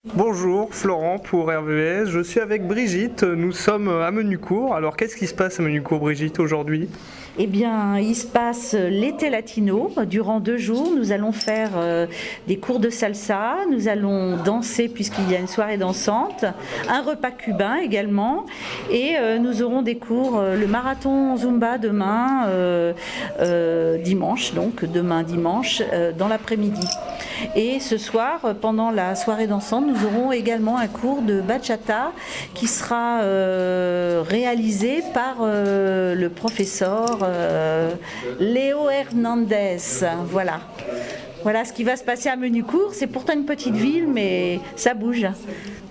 Bonjour, Florent pour RVS, je suis avec Brigitte, nous sommes à Menucourt. Alors qu'est-ce qui se passe à Menucourt, Brigitte, aujourd'hui? Eh bien, il se passe l'été latino. Durant 2 jours, nous allons faire des cours de salsa, nous allons danser puisqu'il y a une soirée dansante, un repas cubain également, et nous aurons des cours, le marathon Zumba demain, dimanche, donc demain dimanche, dans l'après-midi. Et ce soir, pendant la soirée dansante, nous aurons également un cours de bachata qui sera réalisé par le professeur Léo Hernandez. Voilà ce qui va se passer à Menucourt. C'est pourtant une petite ville, mais ça bouge.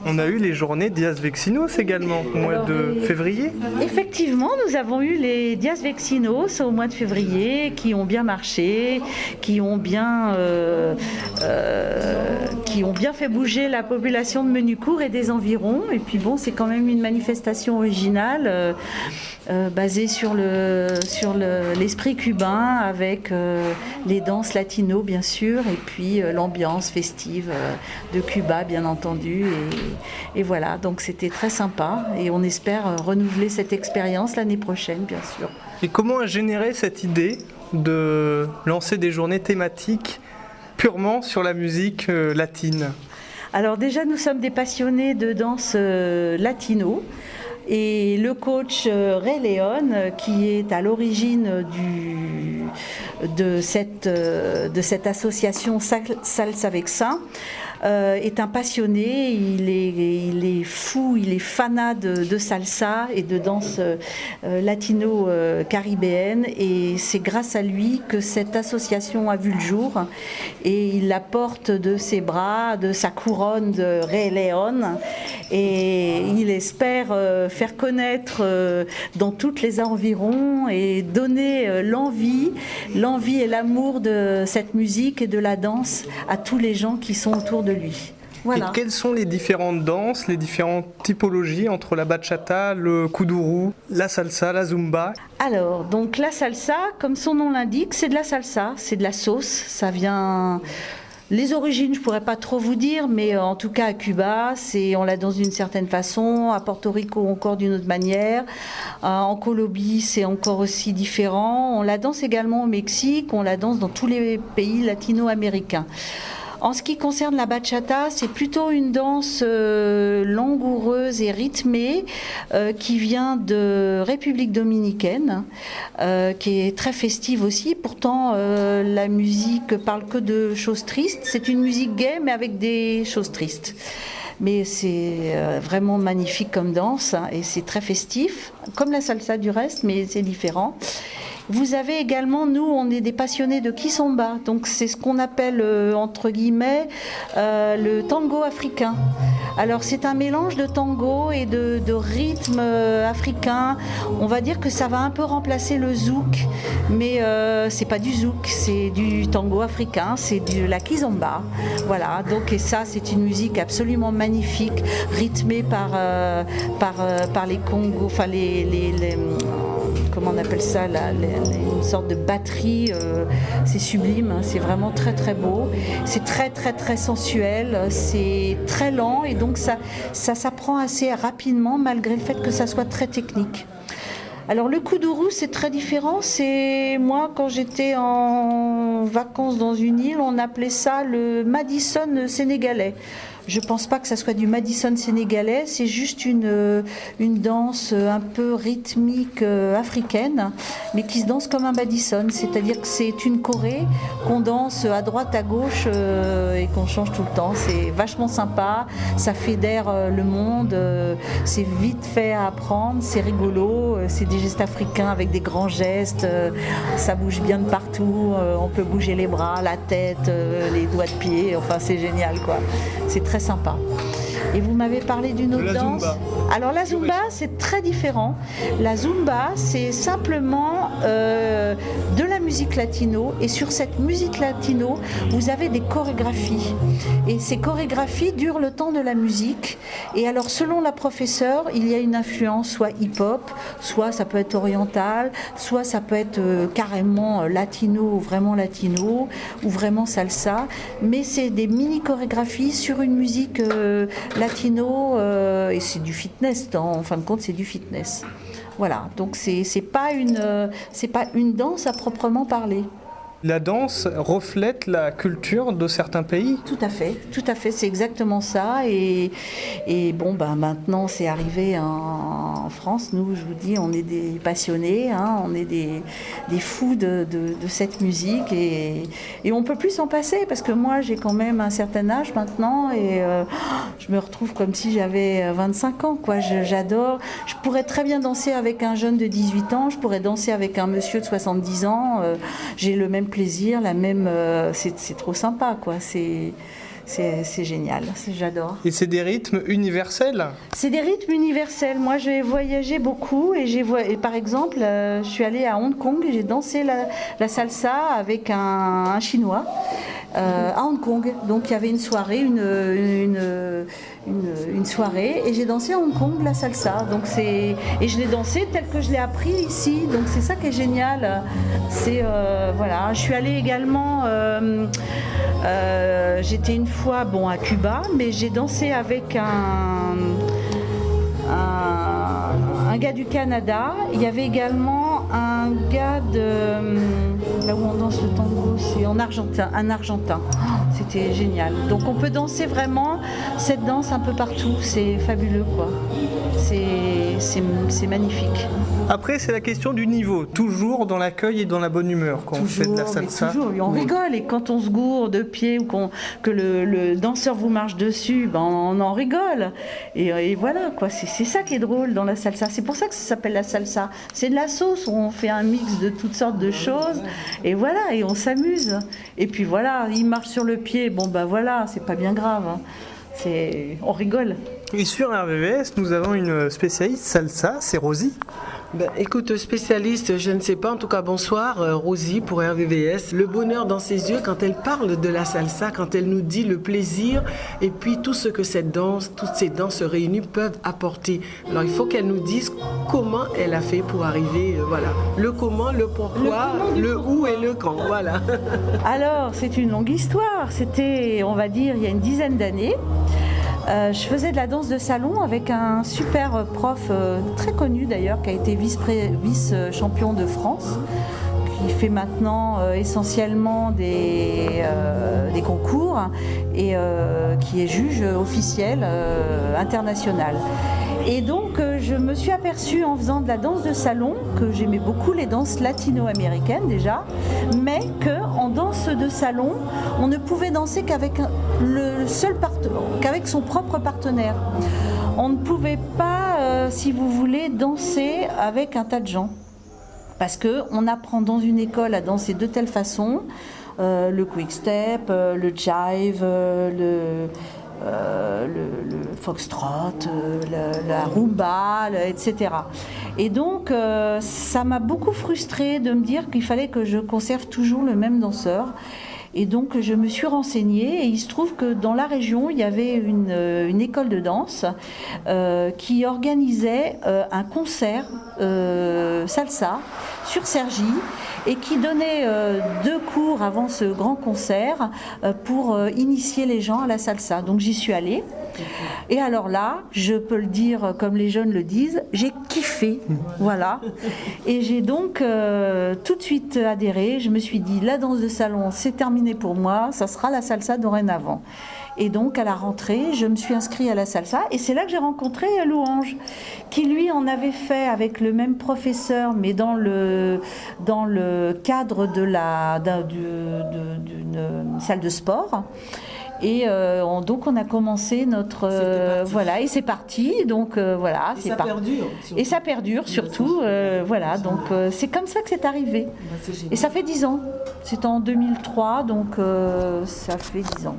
On a eu les journées Dias Vecinos également, au mois de février. Effectivement, nous avons eu les Dias Vecinos au mois de février qui ont bien marché, qui ont bien fait bouger la population de Menucourt et des environs. Et puis bon, c'est quand même une manifestation originale basée sur l'esprit cubain avec les danses latino bien sûr et puis l'ambiance festive de Cuba bien entendu. Et voilà, donc c'était très sympa et on espère renouveler cette expérience l'année prochaine, bien sûr. Et comment a généré cette idée de lancer des journées thématiques purement sur la musique latine? Alors déjà, nous sommes des passionnés de danse latino. Et le coach Ray Leon, qui est à l'origine de cette association Salsa Vexin, est un passionné, il est fou, il est fanat de salsa et de danse latino-caribéenne, et c'est grâce à lui que cette association a vu le jour, et il la porte de ses bras, de sa couronne de Ray Leon, et il espère faire connaître dans toutes les environs et donner l'envie et l'amour de cette musique et de la danse à tous les gens qui sont autour de lui. Voilà. Et quelles sont les différentes danses, les différentes typologies entre la bachata, le kuduro, la salsa, la zumba? Alors, donc la salsa, comme son nom l'indique, c'est de la salsa, c'est de la sauce, ça vient... Les origines, je ne pourrais pas trop vous dire, mais en tout cas à Cuba, on la danse d'une certaine façon, à Porto Rico encore d'une autre manière, en Colombie c'est encore aussi différent, on la danse également au Mexique, on la danse dans tous les pays latino-américains. En ce qui concerne la bachata, c'est plutôt une danse langoureuse et rythmée qui vient de République dominicaine, qui est très festive aussi. Pourtant, la musique parle que de choses tristes. C'est une musique gaie, mais avec des choses tristes. Mais c'est vraiment magnifique comme danse et c'est très festif, comme la salsa du reste, mais c'est différent. Vous avez également, nous, on est des passionnés de kizomba, donc c'est ce qu'on appelle, entre guillemets, le tango africain. Alors c'est un mélange de tango et de rythme africain. On va dire que ça va un peu remplacer le zouk, mais c'est pas du zouk, c'est du tango africain, c'est de la kizomba. Voilà, donc et ça c'est une musique absolument magnifique, rythmée par les congos, enfin comment on appelle ça, une sorte de batterie, c'est sublime, hein, c'est vraiment très très beau, c'est très très très sensuel, c'est très lent et donc ça s'apprend assez rapidement malgré le fait que ça soit très technique. Alors le kuduro c'est très différent, c'est moi quand j'étais en vacances dans une île, on appelait ça le Madison sénégalais. Je pense pas que ça soit du Madison sénégalais, c'est juste une danse un peu rythmique africaine, mais qui se danse comme un Madison, c'est-à-dire que c'est une choré qu'on danse à droite, à gauche et qu'on change tout le temps. C'est vachement sympa, ça fédère le monde, c'est vite fait à apprendre, c'est rigolo, c'est des gestes africains avec des grands gestes, ça bouge bien de partout, on peut bouger les bras, la tête, les doigts de pied, enfin c'est génial quoi, c'est très sympa. Et vous m'avez parlé d'une autre danse. Zumba. Alors la Zumba, c'est très différent. La Zumba, c'est simplement de la musique latino. Et sur cette musique latino, vous avez des chorégraphies. Et ces chorégraphies durent le temps de la musique. Et alors, selon la professeure, il y a une influence soit hip-hop, soit ça peut être oriental, soit ça peut être carrément latino, vraiment latino, ou vraiment salsa. Mais c'est des mini-chorégraphies sur une musique latino, et c'est du fitness, en fin de compte, c'est du fitness. Voilà, donc c'est pas une danse à proprement parler. La danse reflète la culture de certains pays. Tout à fait, c'est exactement ça. Et bon, maintenant c'est arrivé en France. Nous, je vous dis, on est des passionnés, hein, on est des fous de cette musique et on peut plus s'en passer parce que moi j'ai quand même un certain âge maintenant et je me retrouve comme si j'avais 25 ans, quoi. J'adore. Je pourrais très bien danser avec un jeune de 18 ans, je pourrais danser avec un monsieur de 70 ans. J'ai le même plaisir, c'est trop sympa, quoi. C'est génial, j'adore. Et c'est des rythmes universels? C'est des rythmes universels. Moi, j'ai voyagé beaucoup et par exemple, je suis allée à Hong Kong et j'ai dansé la salsa avec un Chinois à Hong Kong. Donc, il y avait une soirée, une soirée et j'ai dansé à Hong Kong la salsa. Donc, et je l'ai dansé tel que je l'ai appris ici. Donc, c'est ça qui est génial. Voilà. Je suis allée également... j'étais une fois à Cuba, mais j'ai dansé avec un gars du Canada. Il y avait également un gars là où on danse le tango, c'est un Argentin. C'était génial. Donc on peut danser vraiment cette danse un peu partout. C'est fabuleux, quoi. C'est magnifique. Après, c'est la question du niveau. Toujours dans l'accueil et dans la bonne humeur quand on fait de la salsa. Toujours, on rigole. Et quand on se gourde de pied ou que le danseur vous marche dessus, on en rigole. Et voilà, quoi. C'est ça qui est drôle dans la salsa. C'est pour ça que ça s'appelle la salsa. C'est de la sauce où on fait un mix de toutes sortes de choses. Et voilà, et on s'amuse. Et puis voilà, il marche sur le pied. Voilà, c'est pas bien grave. Hein. On rigole. Et sur RVVS, nous avons une spécialiste salsa, c'est Rosie. Écoute, spécialiste, je ne sais pas, en tout cas bonsoir, Rosie pour RVVS. Le bonheur dans ses yeux quand elle parle de la salsa, quand elle nous dit le plaisir et puis tout ce que toutes ces danses réunies peuvent apporter. Alors il faut qu'elle nous dise comment elle a fait pour arriver, voilà. Le comment, le pourquoi, le où et le quand, voilà. Alors, c'est une longue histoire. C'était, on va dire, il y a une dizaine d'années. Je faisais de la danse de salon avec un super prof très connu d'ailleurs, qui a été vice-champion de France, qui fait maintenant essentiellement des concours et qui est juge officiel international. Et donc je me suis aperçue en faisant de la danse de salon que j'aimais beaucoup les danses latino-américaines déjà, mais qu'en danse de salon, on ne pouvait danser qu'avec qu'avec son propre partenaire. On ne pouvait pas, si vous voulez, danser avec un tas de gens. Parce qu'on apprend dans une école à danser de telle façon, le quick step, le jive, le foxtrot, la rumba, etc. Et donc, ça m'a beaucoup frustrée de me dire qu'il fallait que je conserve toujours le même danseur. Et donc, je me suis renseignée et il se trouve que dans la région, il y avait une école de danse qui organisait un concert salsa sur Cergy et qui donnait 2 cours avant ce grand concert pour initier les gens à la salsa. Donc j'y suis allée. Et alors là, je peux le dire comme les jeunes le disent, j'ai kiffé, voilà. Et j'ai donc tout de suite adhéré. Je me suis dit, la danse de salon, c'est terminé pour moi, ça sera la salsa dorénavant. Et donc à la rentrée, je me suis inscrite à la salsa et c'est là que j'ai rencontré Louange, qui lui en avait fait avec le même professeur, mais dans le cadre d'une salle de sport. Et donc on a commencé notre voilà, et c'est parti. Donc voilà, et ça perdure. Et ça perdure surtout. Voilà, donc c'est comme ça que c'est arrivé. Et ça fait 10 ans. C'est en 2003, donc ça fait 10 ans.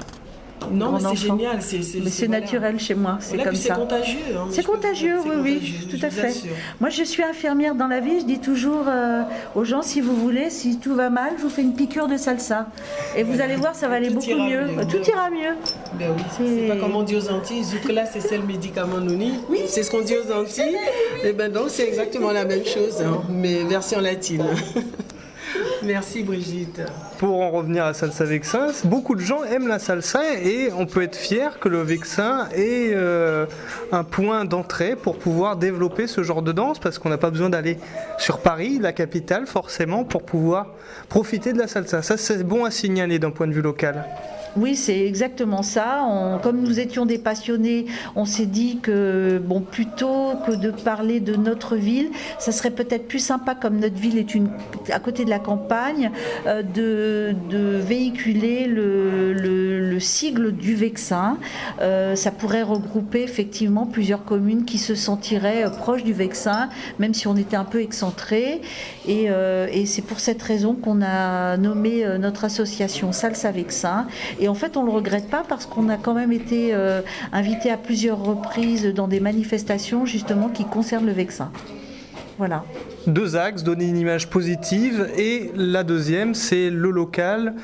Non, mais grand c'est enfant. génial. Mais c'est voilà. naturel chez moi, c'est Voilà, comme puis ça. c'est contagieux. Hein, C'est contagieux, c'est oui, contagieux, oui, je tout à vous fait. assure. Moi, je suis infirmière dans la vie. Je dis toujours aux gens, si vous voulez, si tout va mal, je vous fais une piqûre de salsa. Et vous allez voir, ça va aller Tout beaucoup ira mieux. mieux. Tout ira mieux. Ben oui, c'est pas comme on dit aux Antilles, Zoukla c'est le médicament noni. Oui. C'est ce qu'on dit aux Antilles. Et ben donc c'est exactement la même chose, hein, mais version latine. Merci Brigitte. Pour en revenir à Salsa Vexin, beaucoup de gens aiment la salsa et on peut être fier que le Vexin ait un point d'entrée pour pouvoir développer ce genre de danse, parce qu'on n'a pas besoin d'aller sur Paris, la capitale, forcément, pour pouvoir profiter de la salsa. Ça, c'est bon à signaler d'un point de vue local. Oui, c'est exactement ça. Comme nous étions des passionnés, on s'est dit que bon, plutôt que de parler de notre ville, ça serait peut-être plus sympa, comme notre ville est à côté de la campagne, de véhiculer le sigle du Vexin. Ça pourrait regrouper effectivement plusieurs communes qui se sentiraient proches du Vexin, même si on était un peu excentré. Et c'est pour cette raison qu'on a nommé notre association Salsa Vexin. Et en fait, on ne le regrette pas parce qu'on a quand même été invité à plusieurs reprises dans des manifestations justement qui concernent le Vexin. Voilà. 2 axes, donner une image positive, et la deuxième, c'est le local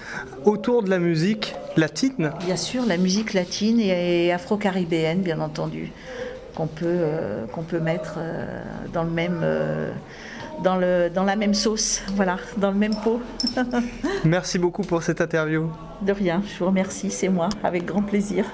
autour de la musique latine. Bien sûr, la musique latine et afro-caribéenne, bien entendu, qu'on peut mettre dans le même... dans la même sauce, voilà, dans le même pot. Merci beaucoup pour cette interview. De rien, je vous remercie, c'est moi, avec grand plaisir.